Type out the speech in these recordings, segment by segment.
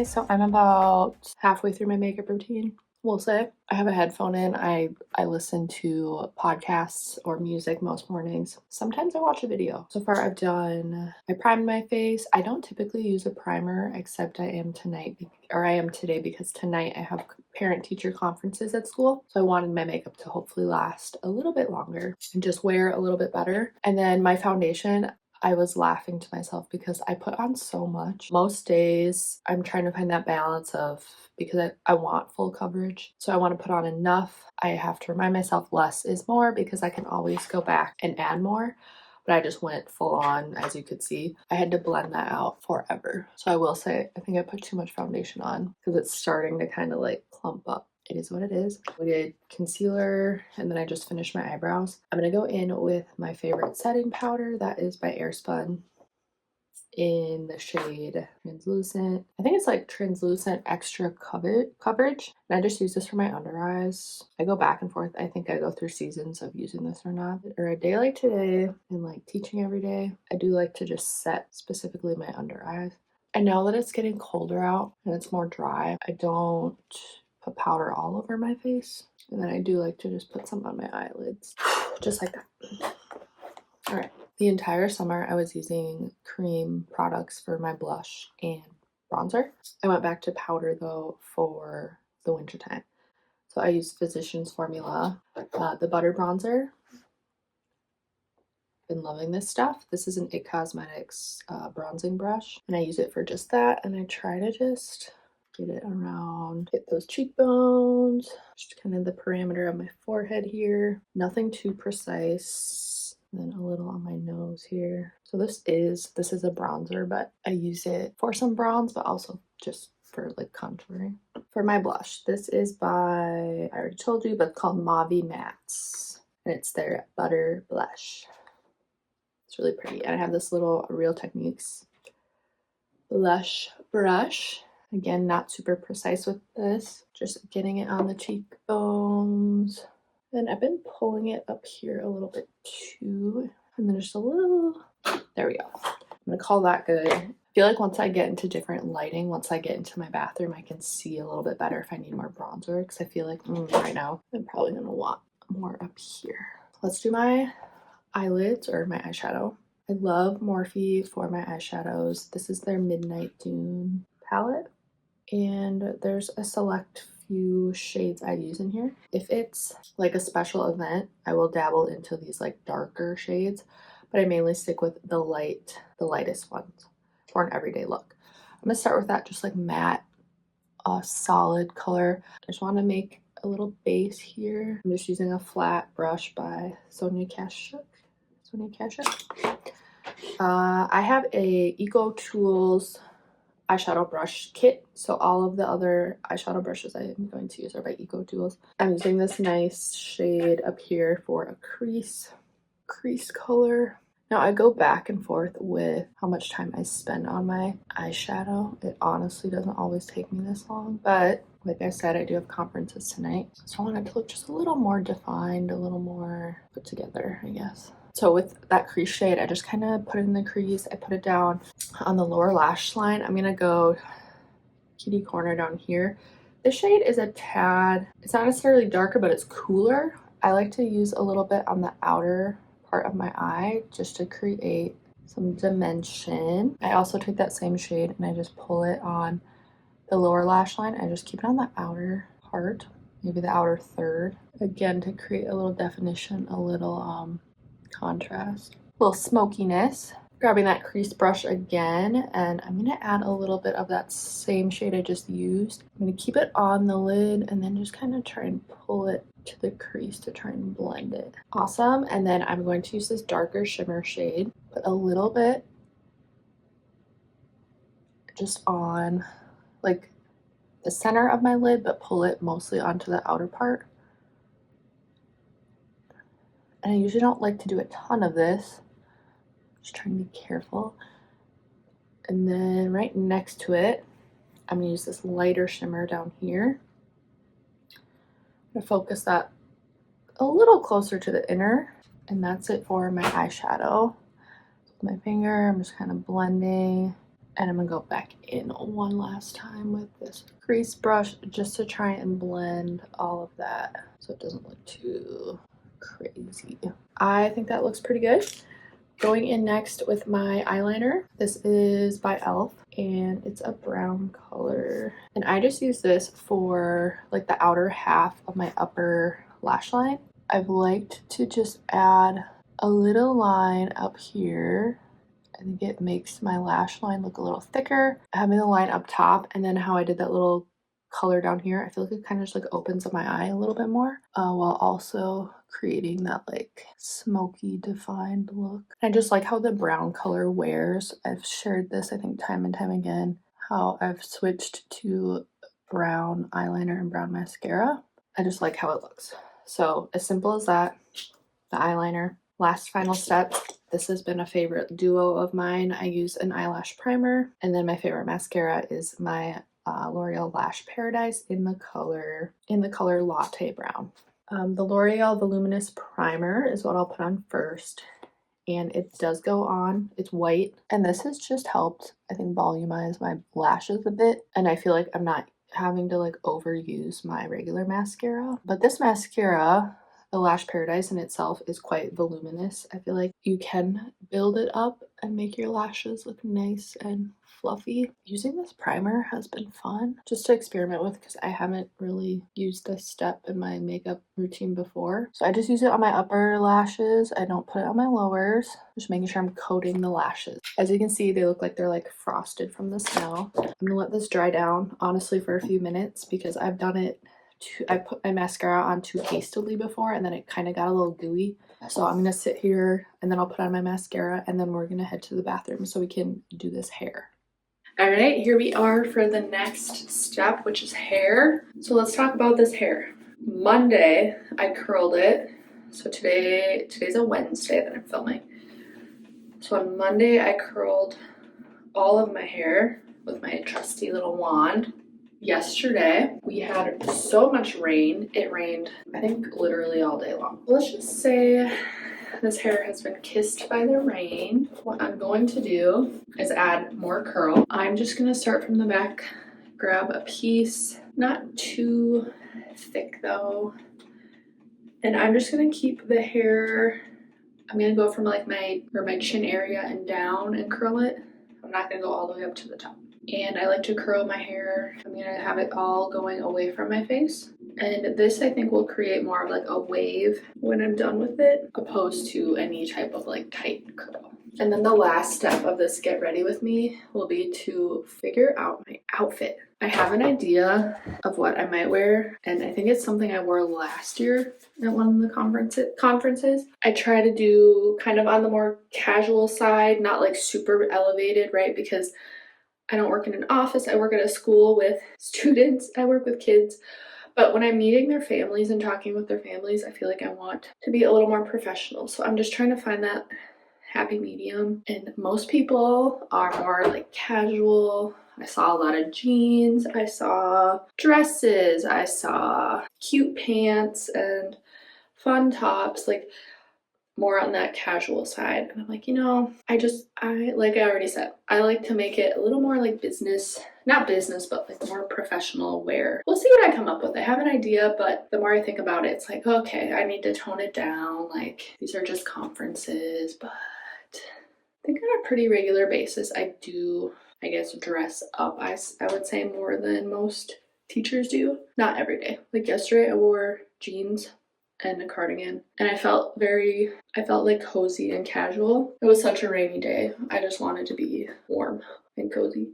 Okay, so I'm about halfway through my makeup routine, we'll say. I have a headphone in. I listen to podcasts or music most mornings. Sometimes I watch a video. So far I primed my face. I don't typically use a primer except I am today because tonight I have parent-teacher conferences at school. So I wanted my makeup to hopefully last a little bit longer and just wear a little bit better. And then my foundation, I was laughing to myself because I put on so much. Most days I'm trying to find that balance of, because I want full coverage. So I want to put on enough. I have to remind myself less is more because I can always go back and add more. But I just went full on, as you could see. I had to blend that out forever. So I will say, I think I put too much foundation on because it's starting to kind of like clump up. It is what it is. We did concealer and then I just finished my eyebrows. I'm gonna go in with my favorite setting powder. That is by Airspun in the shade Translucent. I think it's like Translucent Extra Coverage. And I just use this for my under eyes. I go back and forth. I think I go through seasons of using this or not. Or a day like today and like teaching every day, I do like to just set specifically my under eyes. And now that it's getting colder out and it's more dry, I don't put powder all over my face. And then I do like to just put some on my eyelids, just like that. All right. The entire summer I was using cream products for my blush and bronzer. I went back to powder though for the winter time. So I used Physicians Formula, the butter bronzer. Been loving this stuff. This is an IT Cosmetics bronzing brush and I use it for just that, and I try to just get it around, hit those cheekbones, just kind of the parameter of my forehead here. Nothing too precise. And then a little on my nose here. So this is a bronzer, but I use it for some bronze, but also just for like contouring. For my blush, this is by, I already told you, but it's called Mauve Mattes, and it's their butter blush. It's really pretty. And I have this little Real Techniques blush brush. Again, not super precise with this, just getting it on the cheekbones. And I've been pulling it up here a little bit too. And then just a little, there we go. I'm gonna call that good. I feel like once I get into different lighting, once I get into my bathroom, I can see a little bit better if I need more bronzer, because I feel like right now I'm probably gonna want more up here. Let's do my eyelids or my eyeshadow. I love Morphe for my eyeshadows. This is their Midnight Dune palette. And there's a select few shades I use in here. If it's like a special event, I will dabble into these like darker shades, but I mainly stick with the lightest ones for an everyday look. I'm gonna start with that just like matte, solid color. I just want to make a little base here. I'm just using a flat brush by Sonia Kashuk. I have a Eco Tools eyeshadow brush kit, so all of the other eyeshadow brushes I am going to use are by Eco Tools. I'm using this nice shade up here for a crease color. Now I go back and forth with how much time I spend on my eyeshadow. It honestly doesn't always take me this long, but like I said, I do have conferences tonight, so I want it to look just a little more defined, a little more put together, I guess. So with that crease shade, I just kind of put it in the crease. I put it down on the lower lash line. I'm gonna go kitty corner down here. This shade is a tad, it's not necessarily darker, but it's cooler. I like to use a little bit on the outer part of my eye just to create some dimension. I also take that same shade and I just pull it on the lower lash line. I just keep it on the outer part, maybe the outer third, again to create a little definition, a little contrast, a little smokiness. Grabbing that crease brush again, and I'm gonna add a little bit of that same shade I just used. I'm gonna keep it on the lid and then just kind of try and pull it to the crease to try and blend it. Awesome. And then I'm going to use this darker shimmer shade, put a little bit just on like the center of my lid, but pull it mostly onto the outer part. And I usually don't like to do a ton of this. Just trying to be careful. And then right next to it, I'm gonna use this lighter shimmer down here. I'm gonna focus that a little closer to the inner, and that's it for my eyeshadow. With my finger, I'm just kind of blending And I'm gonna go back in one last time with this crease brush just to try and blend all of that so it doesn't look too crazy. I think that looks pretty good. Going in next with my eyeliner. This is by e.l.f. and it's a brown color. And I just use this for like the outer half of my upper lash line. I've liked to just add a little line up here. I think it makes my lash line look a little thicker. Having the line up top and then how I did that little color down here, I feel like it kind of just like opens up my eye a little bit more while also creating that like smoky defined look. I just like how the brown color wears. I've shared this I think time and time again, how I've switched to brown eyeliner and brown mascara. I just like how it looks. So as simple as that, the eyeliner. Last final step, this has been a favorite duo of mine. I use an eyelash primer, and then my favorite mascara is my L'Oreal Lash Paradise in the color Latte Brown. The L'Oreal Voluminous Primer is what I'll put on first, and it does go on. It's white, and this has just helped, I think, volumize my lashes a bit, and I feel like I'm not having to like overuse my regular mascara. But this mascara, the Lash Paradise in itself, is quite voluminous. I feel like you can build it up and make your lashes look nice and fluffy. Using this primer has been fun just to experiment with because I haven't really used this step in my makeup routine before. So I just use it on my upper lashes. I don't put it on my lowers, just making sure I'm coating the lashes. As you can see, they look like they're like frosted from the snow. I'm gonna let this dry down honestly for a few minutes because I've done it I put my mascara on too hastily before and then it kind of got a little gooey. So I'm gonna sit here and then I'll put on my mascara and then we're gonna head to the bathroom so we can do this hair. All right, here we are for the next step, which is hair. So let's talk about this hair. Monday, I curled it. So today's a Wednesday that I'm filming. So on Monday, I curled all of my hair with my trusty little wand. Yesterday, we had so much rain. It rained, I think, literally all day long. Let's just say this hair has been kissed by the rain. What I'm going to do is add more curl. I'm just gonna start from the back, grab a piece, not too thick though. And I'm just gonna keep the hair, I'm gonna go from like my chin area and down and curl it. I'm not gonna go all the way up to the top. And I like to curl my hair. I'm gonna have it all going away from my face. And this I think will create more of like a wave when I'm done with it, opposed to any type of like tight curl. And then the last step of this get ready with me will be to figure out my outfit. I have an idea of what I might wear, and I think it's something I wore last year at one of the conferences. I try to do kind of on the more casual side, not like super elevated, right? Because I don't work in an office. I work at a school with students. I work with kids. But when I'm meeting their families and talking with their families, I feel like I want to be a little more professional. So I'm just trying to find that happy medium. And most people are more like casual. I saw a lot of jeans. I saw dresses. I saw cute pants and fun tops. Like more on that casual side. And I'm like, like I already said, I like to make it a little more like business, not business, but like more professional wear. We'll see what I come up with. I have an idea, but the more I think about it, it's like, okay, I need to tone it down. Like these are just conferences, but I think on a pretty regular basis, I do, I guess, dress up. I would say more than most teachers do. Not every day. Like yesterday, I wore jeans and a cardigan, and I felt like cozy and casual. It was such a rainy day. I just wanted to be warm and cozy.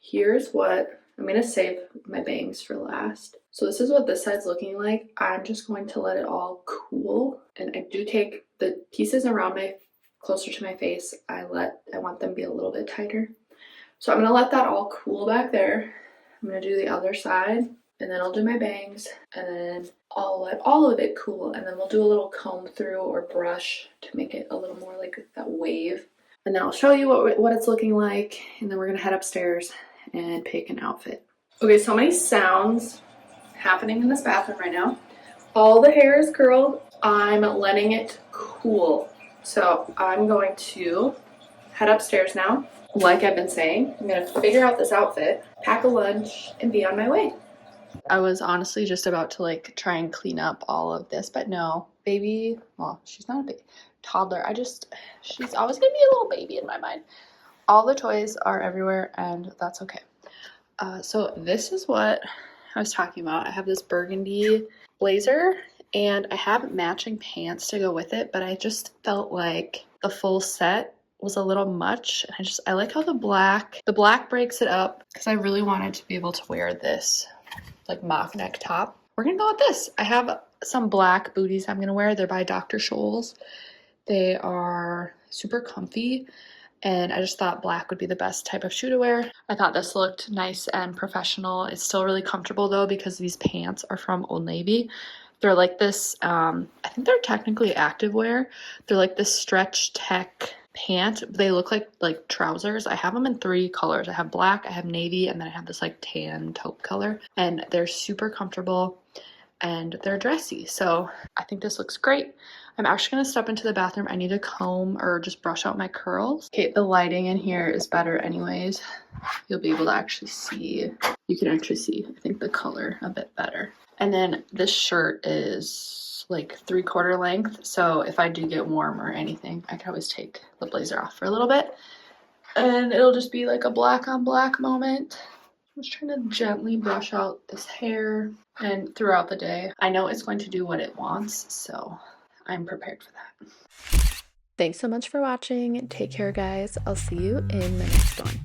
Here's what I'm gonna save my bangs for last. So this is what this side's looking like. I'm just going to let it all cool, and I do take the pieces around my closer to my face. I want them to be a little bit tighter. So I'm gonna let that all cool back there. I'm gonna do the other side, and then I'll do my bangs, and then I'll let all of it cool, and then we'll do a little comb through or brush to make it a little more like that wave. And then I'll show you what it's looking like, and then we're gonna head upstairs and pick an outfit. Okay, so many sounds happening in this bathroom right now. All the hair is curled. I'm letting it cool. So I'm going to head upstairs now. like I've been saying, I'm gonna figure out this outfit, pack a lunch, and be on my way. I was honestly just about to like try and clean up all of this, but no, baby, well, she's not a baby, toddler. She's always gonna be a little baby in my mind. All the toys are everywhere, and that's okay. So this is what I was talking about. I have this burgundy blazer, and I have matching pants to go with it, but I just felt like the full set was a little much. And I like how the black breaks it up, because I really wanted to be able to wear this like mock neck top. We're gonna go with this. I have some black booties I'm gonna wear. They're by Dr. Scholl's. They are super comfy, and I just thought black would be the best type of shoe to wear. I thought this looked nice and professional. It's still really comfortable though, because these pants are from Old Navy. They're like this, I think they're technically activewear. They're like this stretch tech pant. They look like trousers. I have them in 3 colors. I have black, I have navy, and then I have this like tan taupe color. And they're super comfortable and they're dressy. So I think this looks great. I'm actually gonna step into the bathroom. I need to comb or just brush out my curls. Okay, the lighting in here is better anyways. You'll be able to actually see, you can actually see, I think, the color a bit better. And then this shirt is like 3/4 length. So if I do get warm or anything, I can always take the blazer off for a little bit. And it'll just be like a black on black moment. I'm just trying to gently brush out this hair, and throughout the day, I know it's going to do what it wants, so I'm prepared for that. Thanks so much for watching. Take care, guys. I'll see you in the next one.